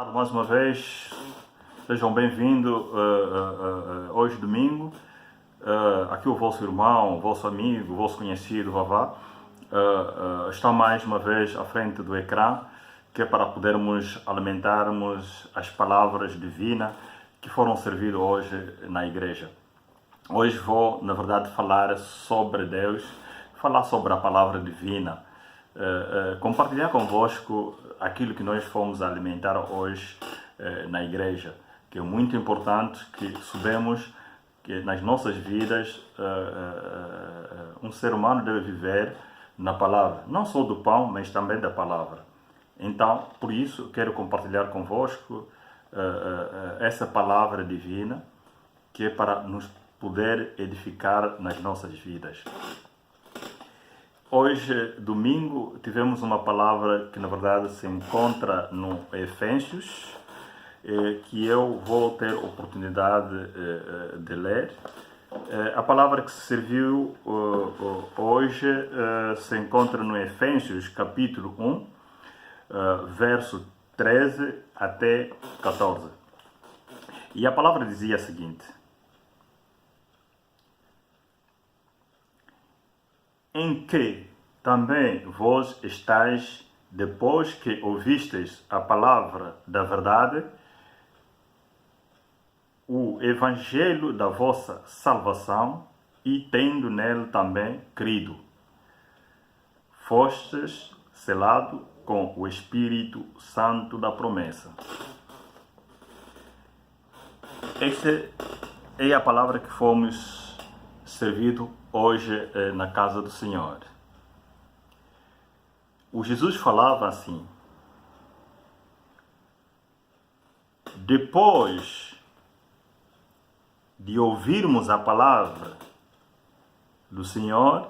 Mais uma vez, sejam bem-vindos hoje domingo. Aqui o vosso irmão, o vosso amigo, o vosso conhecido, Vavá, está mais uma vez à frente do ecrã, que é para podermos alimentarmos as palavras divinas que foram servidas hoje na igreja. Hoje vou, na verdade, falar sobre Deus, falar sobre a palavra divina, compartilhar convosco aquilo que nós fomos alimentar hoje na igreja, que é muito importante que sabemos que nas nossas vidas um ser humano deve viver na palavra, não só do pão, mas também da palavra. Então, por isso, quero compartilhar convosco essa palavra divina, que é para nos poder edificar nas nossas vidas. Hoje, domingo, tivemos uma palavra que na verdade se encontra no Efésios, que eu vou ter oportunidade de ler. A palavra que se serviu hoje se encontra no Efésios capítulo 1, verso 13 até 14. E a palavra dizia a seguinte: em que também vós estáis, depois que ouvistes a palavra da verdade, o evangelho da vossa salvação, e tendo nele também crido, fostes selado com o Espírito Santo da promessa. Esta é a palavra que fomos servidos hoje na casa do Senhor. O Jesus falava assim: depois de ouvirmos a palavra do Senhor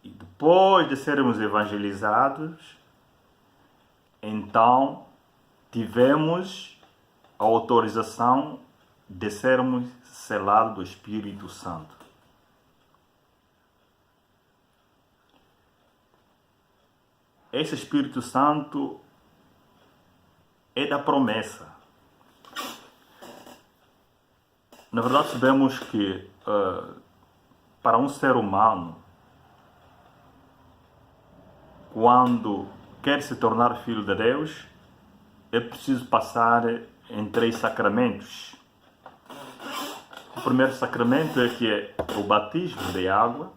e depois de sermos evangelizados, então tivemos a autorização de sermos selados do Espírito Santo. Esse Espírito Santo é da promessa. Na verdade, sabemos que para um ser humano, quando quer se tornar filho de Deus, é preciso passar em 3 sacramentos. O primeiro sacramento é o batismo de água.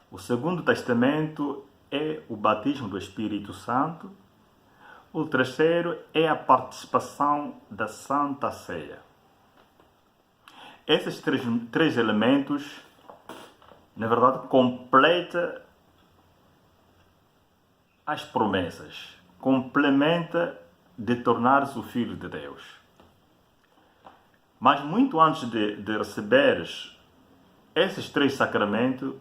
O segundo testamento é o batismo do Espírito Santo. O terceiro é a participação da Santa Ceia. Esses três elementos, na verdade, completam as promessas, complementa de tornar-se o Filho de Deus. Mas muito antes de receberes esses 3 sacramentos,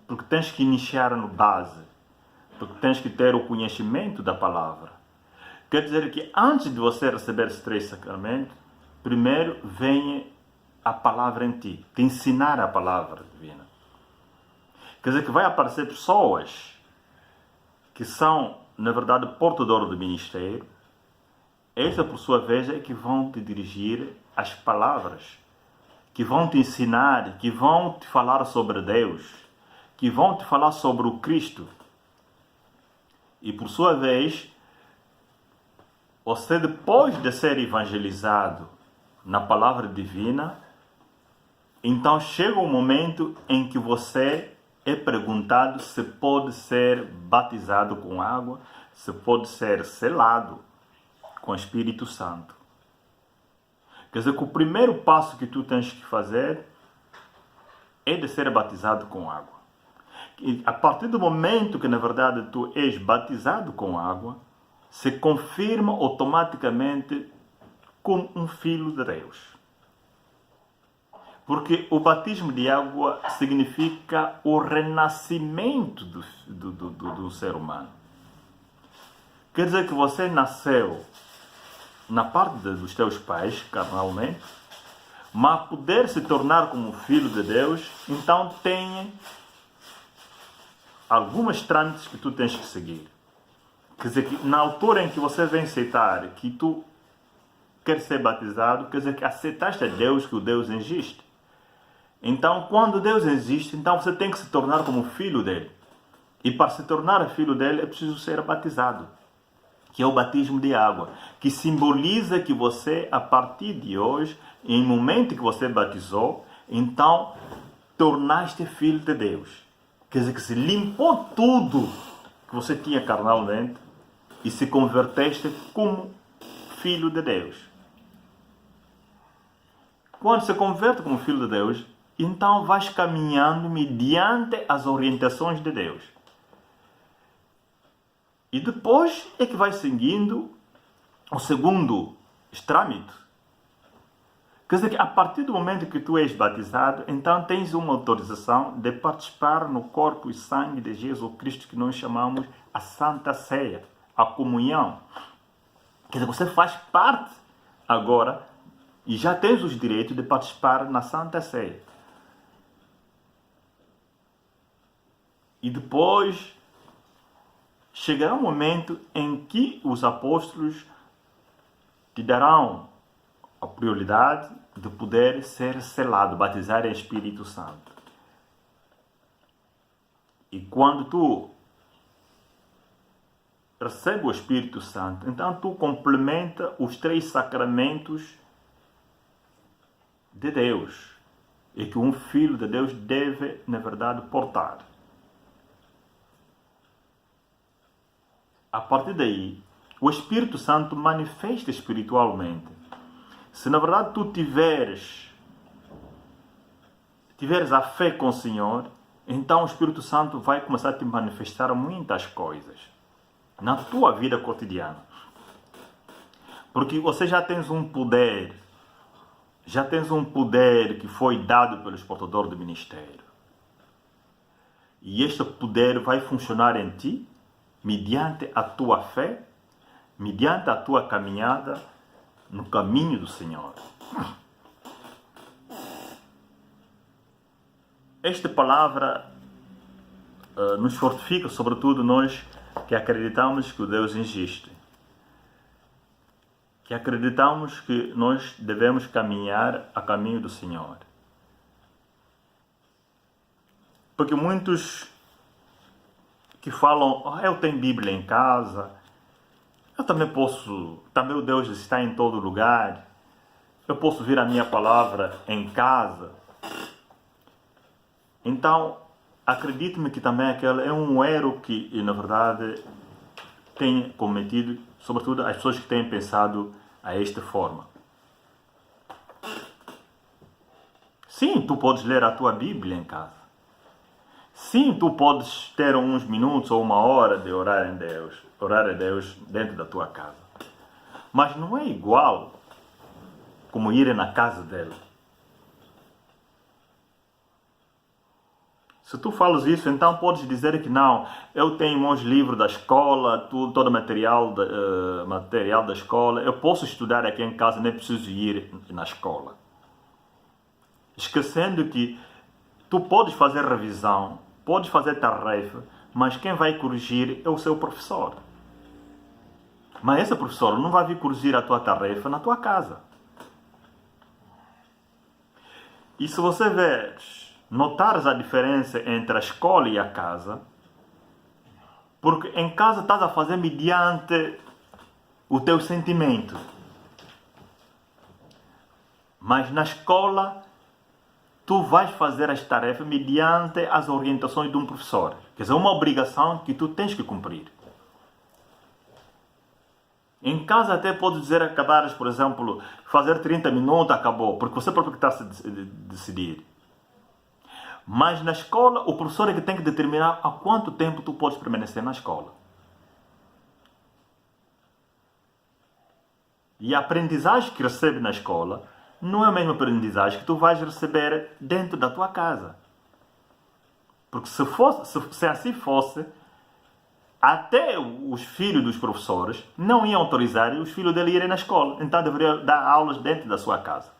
porque tens que iniciar no base, porque tens que ter o conhecimento da palavra. Quer dizer que antes de você receber esses 3 sacramentos, primeiro vem a palavra em ti, te ensinar a palavra divina. Quer dizer que vai aparecer pessoas que são, na verdade, portadores do ministério. Essas, por sua vez, é que vão te dirigir as palavras, que vão te ensinar, que vão te falar sobre Deus, que vão te falar sobre o Cristo. E por sua vez, você, depois de ser evangelizado na palavra divina, então chega um momento em que você é perguntado se pode ser batizado com água, se pode ser selado com o Espírito Santo. Quer dizer que o primeiro passo que tu tens que fazer é de ser batizado com água. E a partir do momento que, na verdade, tu és batizado com água, se confirma automaticamente como um filho de Deus. Porque o batismo de água significa o renascimento do ser humano. Quer dizer que você nasceu na parte dos teus pais, carnalmente, mas poder se tornar como filho de Deus, então tem algumas trâmites que tu tens que seguir. Quer dizer, que na altura em que você vem aceitar que tu queres ser batizado, quer dizer que aceitaste a Deus, que o Deus existe. Então, quando Deus existe, então você tem que se tornar como filho dele. E para se tornar filho dele é preciso ser batizado, que é o batismo de água, que simboliza que você, a partir de hoje, em momento que você batizou, então tornaste filho de Deus. Quer dizer que se limpou tudo que você tinha carnalmente e se converteste como filho de Deus. Quando se converte como filho de Deus, então vais caminhando mediante as orientações de Deus. E depois é que vai seguindo o segundo trâmite. Quer dizer que a partir do momento que tu és batizado, então tens uma autorização de participar no corpo e sangue de Jesus Cristo, que nós chamamos a Santa Ceia, a comunhão. Quer dizer, você faz parte agora e já tens os direitos de participar na Santa Ceia. E depois chegará um momento em que os apóstolos te darão a prioridade de poder ser selado, batizar em Espírito Santo. E quando tu recebes o Espírito Santo, então tu complementa os 3 sacramentos de Deus e que um filho de Deus deve, na verdade, portar. A partir daí, o Espírito Santo manifesta espiritualmente. Se na verdade tu tiveres a fé com o Senhor, então o Espírito Santo vai começar a te manifestar muitas coisas na tua vida cotidiana. Porque você já tens um poder que foi dado pelo portador do ministério. E este poder vai funcionar em ti mediante a tua fé, mediante a tua caminhada no caminho do Senhor. Esta palavra nos fortifica, sobretudo nós que acreditamos que o Deus existe. Que acreditamos que nós devemos caminhar a caminho do Senhor. Porque muitos que falam, eu tenho Bíblia em casa, eu também o Deus está em todo lugar, eu posso ver a minha palavra em casa. Então, acredite-me que também aquele é um erro que, na verdade, tem cometido, sobretudo as pessoas que têm pensado a esta forma. Sim, tu podes ler a tua Bíblia em casa. Sim, tu podes ter uns minutos ou uma hora de orar a Deus dentro da tua casa. Mas não é igual como ir na casa dele. Se tu falas isso, então podes dizer que não, eu tenho meus livros da escola, todo o material da escola, eu posso estudar aqui em casa, nem preciso ir na escola. Esquecendo que tu podes fazer revisão, podes fazer tarefa, mas quem vai corrigir é o seu professor. Mas esse professor não vai vir corrigir a tua tarefa na tua casa. E se você notares a diferença entre a escola e a casa, porque em casa estás a fazer mediante o teu sentimento. Mas na escola tu vais fazer as tarefas mediante as orientações de um professor. Quer dizer, é uma obrigação que tu tens que cumprir. Em casa até podes dizer acabares, por exemplo, fazer 30 minutos, acabou, porque você próprio que está a decidir. Mas na escola, o professor é que tem que determinar há quanto tempo tu podes permanecer na escola. E a aprendizagem que recebe na escola não é a mesma aprendizagem que tu vais receber dentro da tua casa. Porque se assim fosse, até os filhos dos professores não iam autorizar os filhos dele irem na escola. Então deveriam dar aulas dentro da sua casa.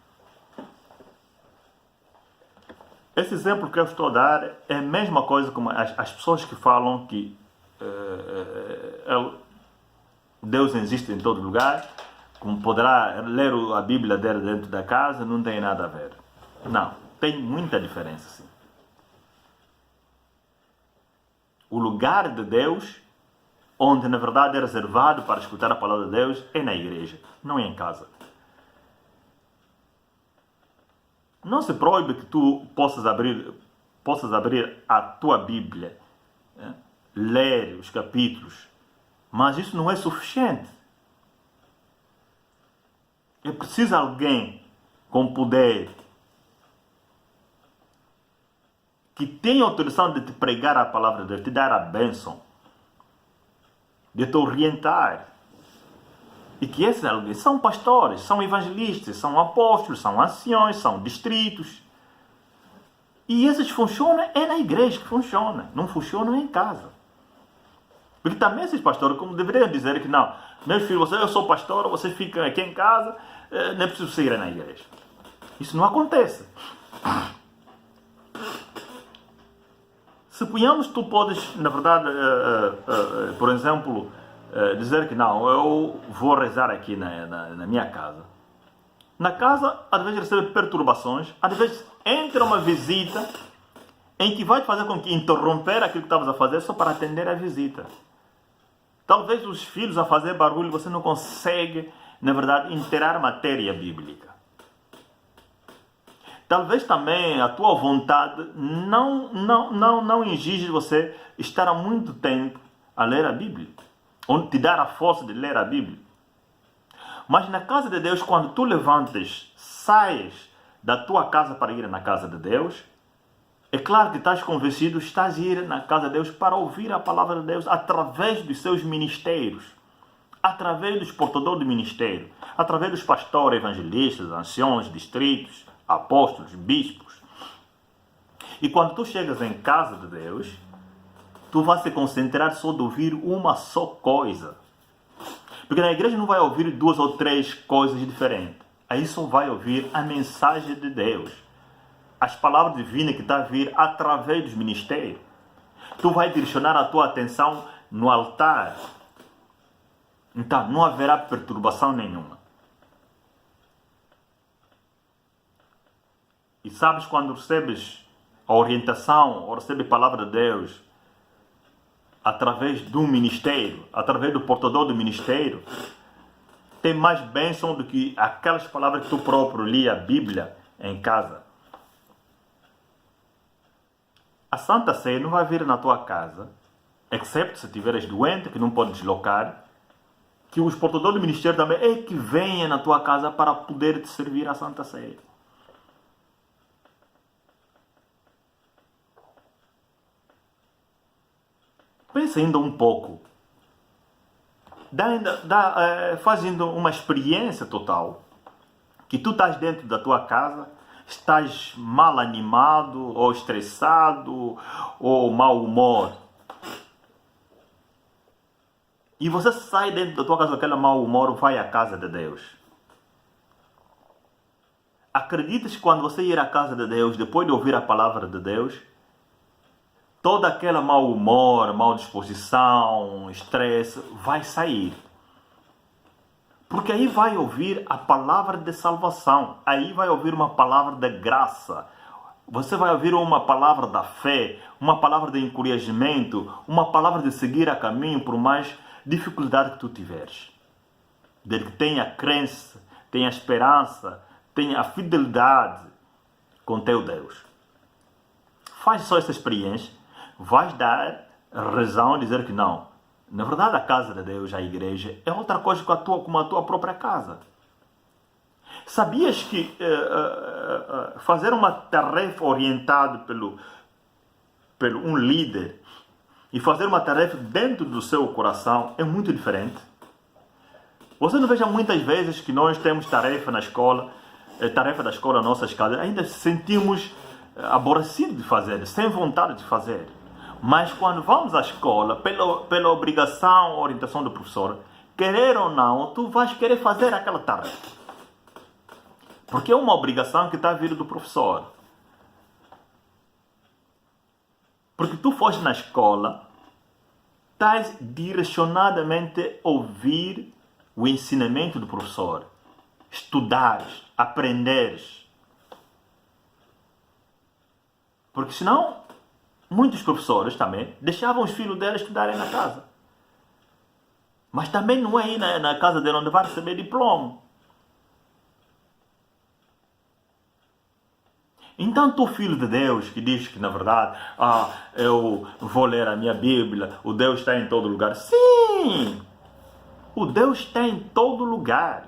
Esse exemplo que eu estou a dar é a mesma coisa como as pessoas que falam que Deus existe em todo lugar, como poderá ler a Bíblia dele dentro da casa, não tem nada a ver. Não, tem muita diferença, sim. O lugar de Deus, onde na verdade é reservado para escutar a palavra de Deus, é na igreja, não é em casa. Não se proíbe que tu possas abrir a tua Bíblia, ler os capítulos, mas isso não é suficiente. É preciso alguém com poder que tenha autorização de te pregar a palavra de Deus, te dar a bênção, de te orientar. E que esses alguém são pastores, são evangelistas, são apóstolos, são anciões, são distritos. E esses funcionam, é na igreja que funciona, não funcionam em casa. Porque também esses pastores, como deveriam dizer que não, meus filhos, eu sou pastor, você fica aqui em casa, não é preciso sair na igreja. Isso não acontece. Suponhamos que tu podes, na verdade, por exemplo, dizer que não, eu vou rezar aqui na minha casa. Na casa, às vezes recebe perturbações, às vezes entra uma visita em que vai te fazer com que interromper aquilo que estavas a fazer só para atender a visita. Talvez os filhos a fazer barulho, você não consegue, na verdade, inteirar matéria bíblica. Talvez também a tua vontade não exige você estar há muito tempo a ler a Bíblia, ou te dar a força de ler a Bíblia. Mas na casa de Deus, quando tu levantas, saias da tua casa para ir na casa de Deus, é claro que estás convencido, estás a ir na casa de Deus para ouvir a palavra de Deus através dos seus ministérios, através dos portadores do ministério, através dos pastores, evangelistas, anciões, distritos, apóstolos, bispos. E quando tu chegas em casa de Deus, tu vais se concentrar só de ouvir uma só coisa. Porque na igreja não vai ouvir 2 ou 3 coisas diferentes. Aí só vai ouvir a mensagem de Deus. As palavras divinas que está a vir através dos ministérios. Tu vai direcionar a tua atenção no altar. Então não haverá perturbação nenhuma. E sabes, quando recebes a orientação ou recebes a palavra de Deus através do ministério, através do portador do ministério, tem mais bênção do que aquelas palavras que tu próprio lia a Bíblia em casa. A Santa Ceia não vai vir na tua casa, exceto se estiveres doente, que não pode deslocar, que os portadores do ministério também é que venham na tua casa para poder te servir a Santa Ceia. Pensa ainda um pouco. Fazendo uma experiência total, que tu estás dentro da tua casa, estás mal animado, ou estressado, ou mau humor. E você sai dentro da tua casa com aquele mau humor, vai à casa de Deus. Acreditas que quando você ir à casa de Deus, depois de ouvir a palavra de Deus, toda aquela mau humor, mal disposição, estresse, vai sair. Porque aí vai ouvir a palavra de salvação. Aí vai ouvir uma palavra de graça. Você vai ouvir uma palavra da fé, uma palavra de encorajamento, uma palavra de seguir a caminho por mais dificuldade que tu tiveres. Desde que tenha crença, tenha esperança, tenha a fidelidade com teu Deus. Faz só essa experiência. Vais dar razão a dizer que não. Na verdade, a casa de Deus, a igreja, é outra coisa como a tua própria casa. Sabias que fazer uma tarefa orientada pelo um líder e fazer uma tarefa dentro do seu coração é muito diferente? Você não veja muitas vezes que nós temos tarefa na escola, tarefa da escola nas nossas casas, ainda sentimos aborrecidos de fazer, sem vontade de fazer. Mas quando vamos à escola, pela obrigação, orientação do professor, querer ou não, tu vais querer fazer aquela tarefa. Porque é uma obrigação que está a vir do professor. Porque tu foste na escola estás direcionadamente a ouvir o ensinamento do professor, estudares, aprenderes. Porque senão, muitos professores também deixavam os filhos deles estudarem na casa. Mas também não é aí na casa dele onde vai receber diploma. Então tu, filho de Deus, que diz que na verdade, eu vou ler a minha Bíblia, o Deus está em todo lugar. Sim! O Deus está em todo lugar.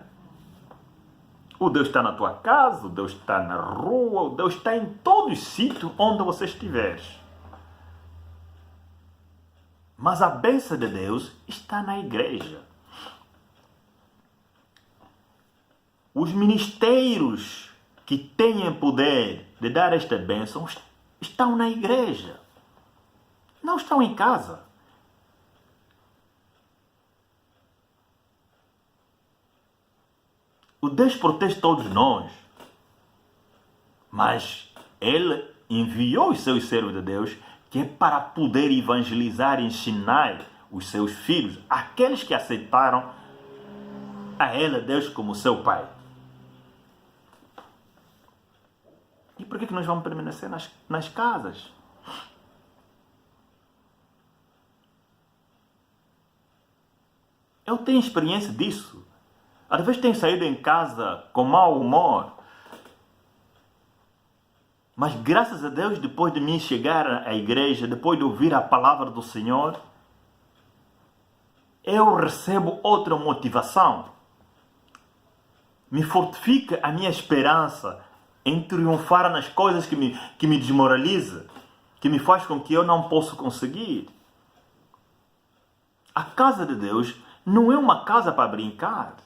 O Deus está na tua casa, o Deus está na rua, o Deus está em todo sítio onde você estiver. Mas a bênção de Deus está na igreja. Os ministérios que têm poder de dar esta bênção estão na igreja. Não estão em casa. O Deus protege todos nós. Mas Ele enviou os seus servos de Deus que é para poder evangelizar e ensinar os seus filhos, aqueles que aceitaram a Ele, Deus, como seu Pai. E por que nós vamos permanecer nas casas? Eu tenho experiência disso. Às vezes tenho saído em casa com mau humor. Mas graças a Deus, depois de mim chegar à igreja, depois de ouvir a palavra do Senhor, eu recebo outra motivação. Me fortifica a minha esperança em triunfar nas coisas que me desmoraliza, que me faz com que eu não possa conseguir. A casa de Deus não é uma casa para brincar.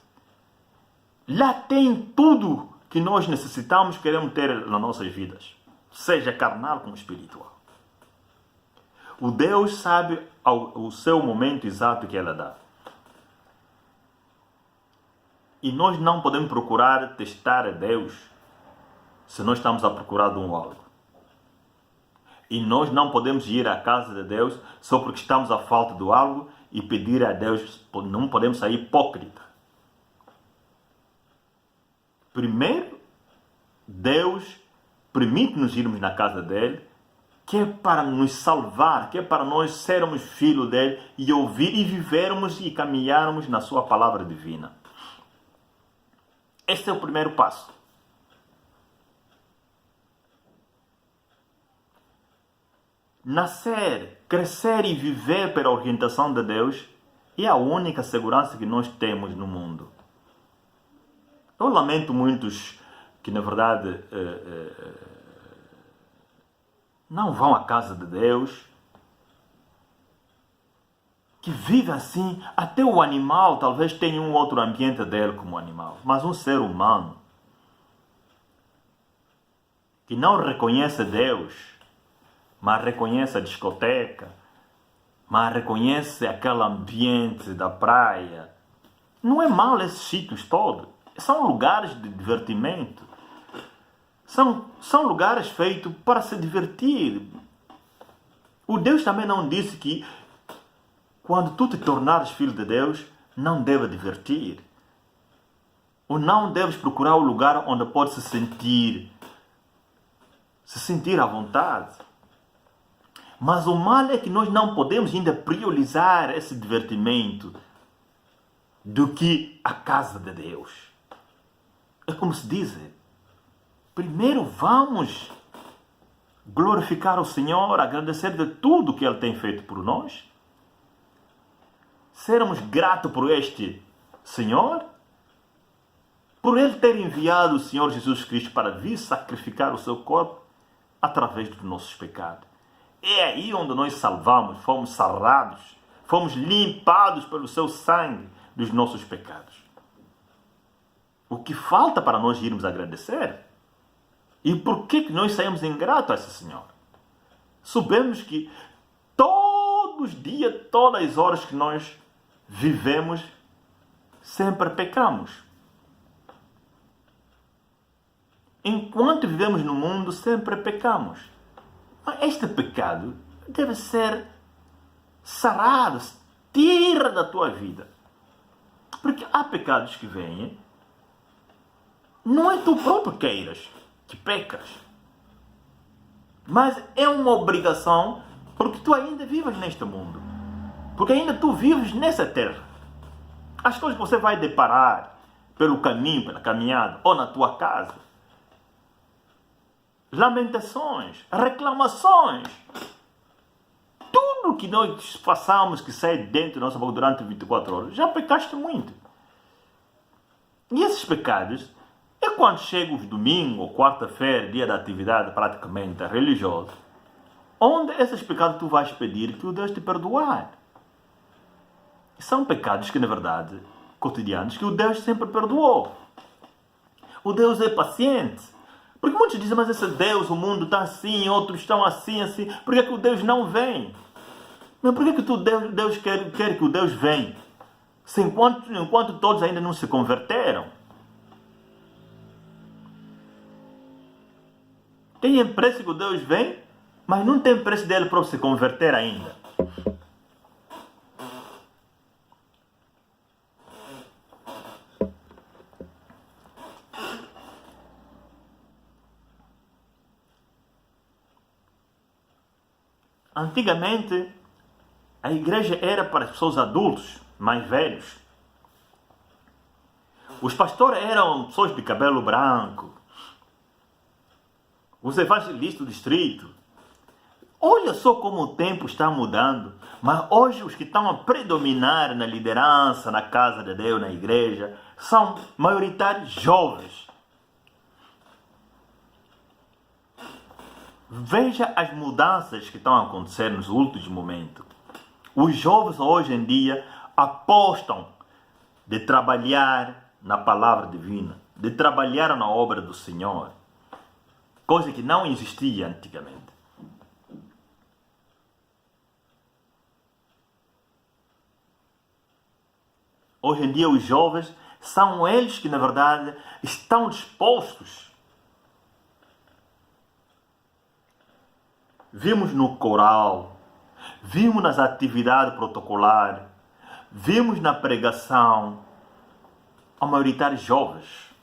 Lá tem tudo que nós necessitamos, queremos ter nas nossas vidas. Seja carnal como espiritual. O Deus sabe o seu momento exato que Ele dá. E nós não podemos procurar testar a Deus se nós estamos a procurar de um algo. E nós não podemos ir à casa de Deus só porque estamos à falta de algo e pedir a Deus, não podemos sair hipócrita. Primeiro, Deus permite-nos irmos na casa dele, que é para nos salvar, que é para nós sermos filhos dele e ouvir e vivermos e caminharmos na sua palavra divina. Esse é o primeiro passo. Nascer, crescer e viver pela orientação de Deus é a única segurança que nós temos no mundo. Eu lamento muitos que, na verdade, não vão à casa de Deus, que vivem assim. Até o animal talvez tenha um outro ambiente dele como animal, mas um ser humano que não reconhece Deus, mas reconhece a discoteca, mas reconhece aquele ambiente da praia. Não é mal esses sítios todos. São lugares de divertimento. São lugares feitos para se divertir. O Deus também não disse que quando tu te tornares filho de Deus, não deve divertir. Ou não deves procurar o lugar onde pode se sentir à vontade. Mas o mal é que nós não podemos ainda priorizar esse divertimento do que a casa de Deus. É como se diz, primeiro vamos glorificar o Senhor, agradecer de tudo que Ele tem feito por nós, sermos gratos por este Senhor, por Ele ter enviado o Senhor Jesus Cristo para vir sacrificar o seu corpo através dos nossos pecados. É aí onde nós salvamos, fomos sarados, fomos limpados pelo seu sangue dos nossos pecados. O que falta para nós irmos agradecer? E por que nós saímos ingratos a esse Senhor? Sabemos que todos os dias, todas as horas que nós vivemos, sempre pecamos. Enquanto vivemos no mundo, sempre pecamos. Mas este pecado deve ser sarado, tira da tua vida. Porque há pecados que vêm, não é tu próprio queiras, que pecas. Mas é uma obrigação, porque tu ainda vives neste mundo. Porque ainda tu vives nessa terra. As coisas que você vai deparar pelo caminho, pela caminhada, ou na tua casa. Lamentações, reclamações. Tudo que nós façamos que sai dentro da nossa boca durante 24 horas, já pecaste muito. E esses pecados, é quando chega os domingos ou quarta-feira, dia da atividade praticamente religiosa, onde esses pecados tu vais pedir que o Deus te perdoar. São pecados que, na verdade, cotidianos, que o Deus sempre perdoou. O Deus é paciente. Porque muitos dizem, mas esse Deus, o mundo está assim, outros estão assim, assim. Por que o Deus não vem? Mas por que Deus quer que o Deus venha? Se enquanto todos ainda não se converteram. Tem preço que o Deus vem, mas não tem preço dele para se converter ainda. Antigamente, a igreja era para pessoas adultos, mais velhos. Os pastores eram pessoas de cabelo branco. Os evangelistas do distrito. Olha só como o tempo está mudando. Mas hoje os que estão a predominar na liderança, na casa de Deus, na igreja, são maioritários jovens. Veja as mudanças que estão a acontecer nos últimos momentos. Os jovens hoje em dia apostam de trabalhar na palavra divina, de trabalhar na obra do Senhor. Coisa que não existia antigamente. Hoje em dia os jovens são eles que na verdade estão dispostos. Vimos no coral, vimos nas atividades protocolares, vimos na pregação, a maioritários jovens.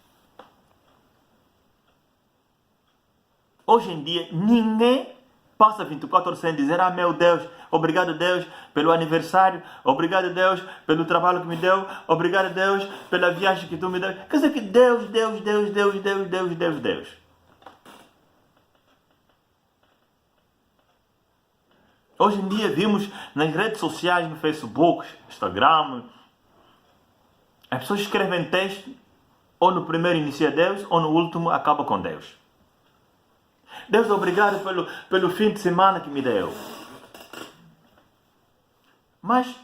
Hoje em dia, ninguém passa 24 horas sem dizer, ah, meu Deus, obrigado Deus pelo aniversário, obrigado Deus pelo trabalho que me deu, obrigado Deus pela viagem que tu me deu. Quer dizer que Deus. Hoje em dia vimos nas redes sociais, no Facebook, Instagram, as pessoas escrevem texto, ou no primeiro inicia Deus, ou no último acaba com Deus. Deus, obrigado pelo fim de semana que me deu. Mas,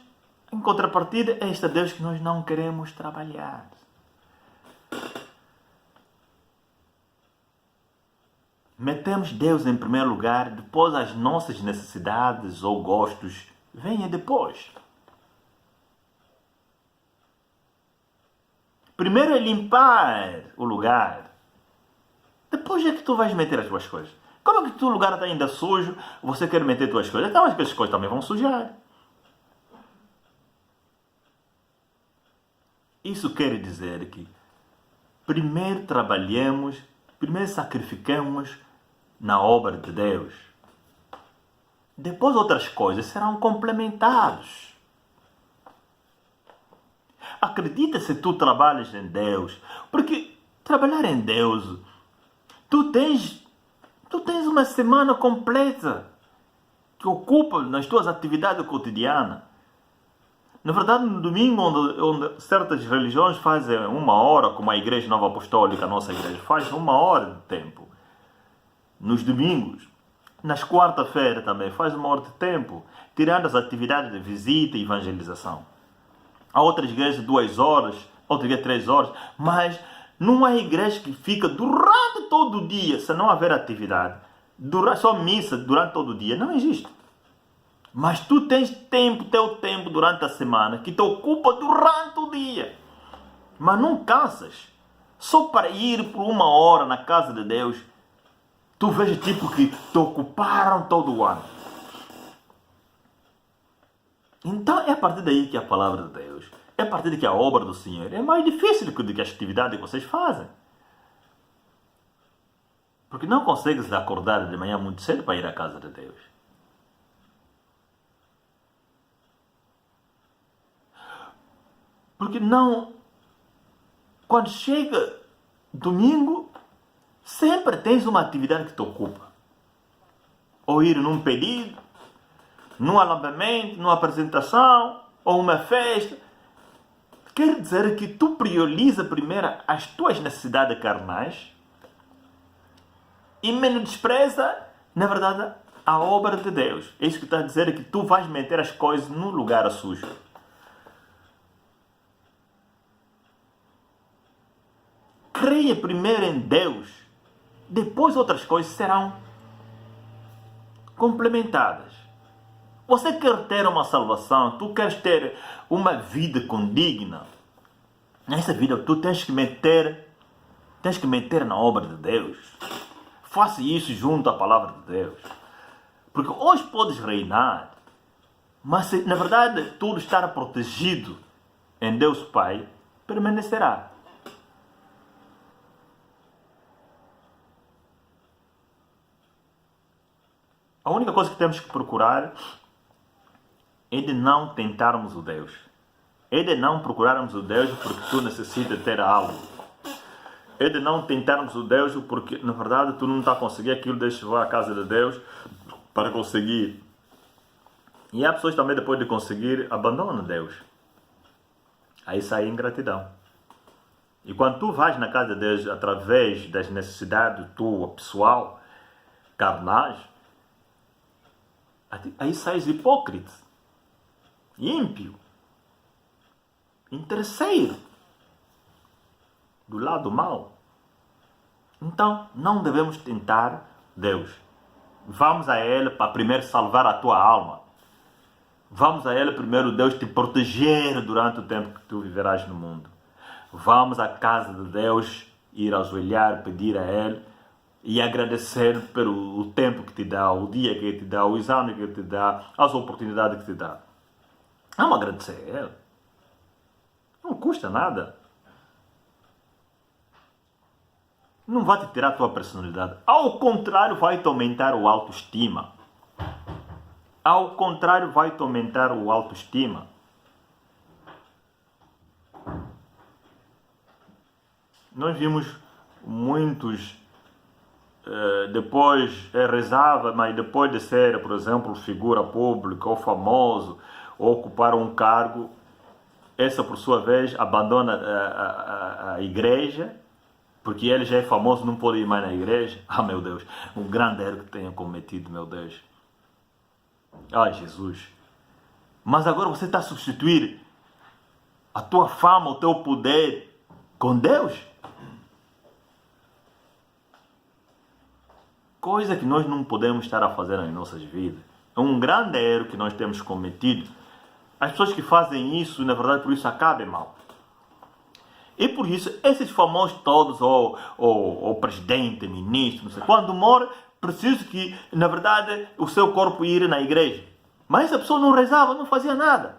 em contrapartida, é este Deus que nós não queremos trabalhar. Metemos Deus em primeiro lugar, depois as nossas necessidades ou gostos venham depois. Primeiro é limpar o lugar. Depois é que tu vais meter as tuas coisas. Como é que o lugar está ainda sujo, você quer meter as tuas coisas? Então as coisas também vão sujar. Isso quer dizer que primeiro trabalhemos, primeiro sacrifiquemos na obra de Deus. Depois outras coisas serão complementadas. Acredita se tu trabalhas em Deus. Porque trabalhar em Deus, tu tens uma semana completa que ocupa nas tuas atividades cotidianas. Na verdade, no domingo, onde certas religiões fazem 1 hora, como a Igreja Nova Apostólica, a nossa igreja, faz 1 hora de tempo. Nos domingos. Nas quarta-feiras também faz 1 hora de tempo, tirando as atividades de visita e evangelização. Há outras igrejas 2 horas, outras igrejas 3 horas, mas não há igreja que fica durante todo o dia, se não haver atividade, só missa durante todo o dia, não existe. Mas tu tens teu tempo durante a semana, que te ocupa durante o dia. Mas não cansas. Só para ir por 1 hora na casa de Deus, tu vês tipo que te ocuparam todo o ano. Então é a partir daí que a palavra de Deus, é a partir daí que a obra do Senhor é mais difícil do que as atividades que vocês fazem. Porque não consegues acordar de manhã muito cedo para ir à casa de Deus. Porque não... Quando chega domingo, sempre tens uma atividade que te ocupa. Ou ir num pedido, num alambamento, numa apresentação, ou uma festa. Quer dizer que tu prioriza primeiro as tuas necessidades carnais e menospreza, na verdade, a obra de Deus. É isso que está a dizer, que tu vais meter as coisas num lugar sujo. Creia primeiro em Deus, depois outras coisas serão complementadas. Você quer ter uma salvação, tu queres ter uma vida condigna. Nessa vida tu tens que meter na obra de Deus. Faça isso junto à palavra de Deus. Porque hoje podes reinar, mas se na verdade tudo estar protegido em Deus Pai, permanecerá. A única coisa que temos que procurar é de não tentarmos o Deus. É de não procurarmos o Deus porque tu necessitas ter algo. É de não tentarmos o Deus porque, na verdade, tu não está a conseguir aquilo, deixa eu ir à casa de Deus para conseguir. E há pessoas também, depois de conseguir, abandonam Deus. Aí sai a ingratidão. E quando tu vais na casa de Deus através das necessidades tua, pessoal, carnais, aí sais hipócrita, ímpio, interesseiro, do lado mau. Então, não devemos tentar Deus. Vamos a Ele para primeiro salvar a tua alma. Vamos a Ele primeiro, Deus, te proteger durante o tempo que tu viverás no mundo. Vamos à casa de Deus, ir ajoelhar, pedir a Ele e agradecer pelo tempo que te dá, o dia que te dá, o exame que te dá, as oportunidades que te dá. Vamos agradecer a Ele. Não custa nada. Não vai te tirar a tua personalidade. Ao contrário, vai te aumentar o autoestima. Ao contrário, vai te aumentar o autoestima. Nós vimos muitos... depois rezava, mas depois de ser, por exemplo, figura pública ou famoso, ou ocupar um cargo, essa por sua vez abandona a igreja, porque ele já é famoso, não pode ir mais na igreja. Ah, meu Deus, um grande erro que tenha cometido, meu Deus. Ah, Jesus. Mas agora você está a substituir a tua fama, o teu poder com Deus? Coisa que nós não podemos estar a fazer nas nossas vidas. É um grande erro que nós temos cometido. As pessoas que fazem isso, na verdade, por isso acabam mal. E por isso, esses famosos todos, ou presidente, ministro, não sei, quando morre, preciso que, na verdade, o seu corpo ir na igreja. Mas essa pessoa não rezava, não fazia nada.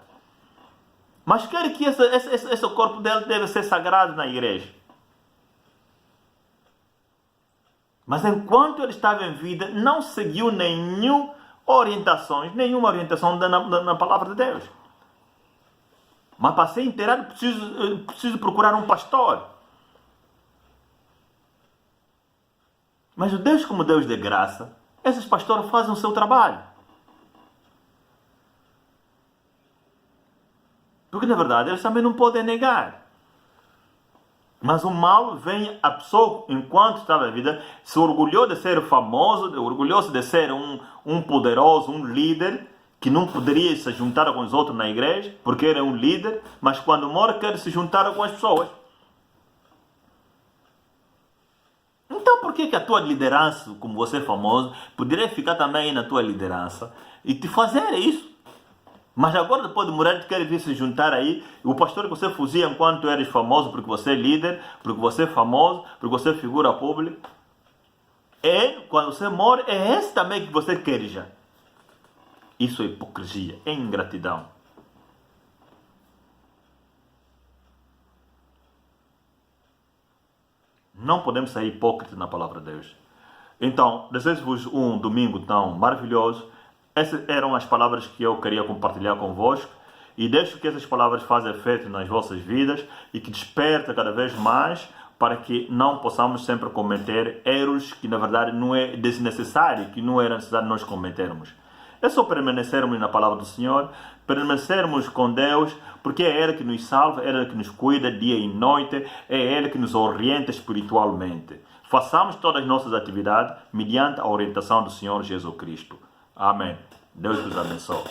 Mas quer que esse corpo dele deve ser sagrado na igreja. Mas enquanto ele estava em vida, não seguiu nenhuma orientação na palavra de Deus. Mas para ser inteirado, preciso procurar um pastor. Mas o Deus, como Deus de graça, esses pastores fazem o seu trabalho. Porque, na verdade, eles também não podem negar. Mas o mal vem a pessoa, enquanto estava em vida, se orgulhou de ser famoso, orgulhou-se de ser um poderoso, um líder, que não poderia se juntar com os outros na igreja, porque era um líder, mas quando morre quer se juntar com as pessoas. Então por que a tua liderança, como você é famoso, poderia ficar também na tua liderança e te fazer isso? Mas agora, depois de morrer, tu quer vir se juntar aí, o pastor que você fazia enquanto eres famoso, porque você é líder, porque você é famoso, porque você é figura pública, quando você morre, é esse também que você quer já. Isso é hipocrisia, é ingratidão. Não podemos ser hipócritas na palavra de Deus. Então, desejo-vos um domingo tão maravilhoso. Essas eram as palavras que eu queria compartilhar convosco. E deixo que essas palavras façam efeito nas vossas vidas e que desperta cada vez mais para que não possamos sempre cometer erros que na verdade não é desnecessário, que não era necessário nós cometermos. É só permanecermos na palavra do Senhor, permanecermos com Deus, porque é Ele que nos salva, é Ele que nos cuida dia e noite, é Ele que nos orienta espiritualmente. Façamos todas as nossas atividades mediante a orientação do Senhor Jesus Cristo. Amém. Deus vos abençoe.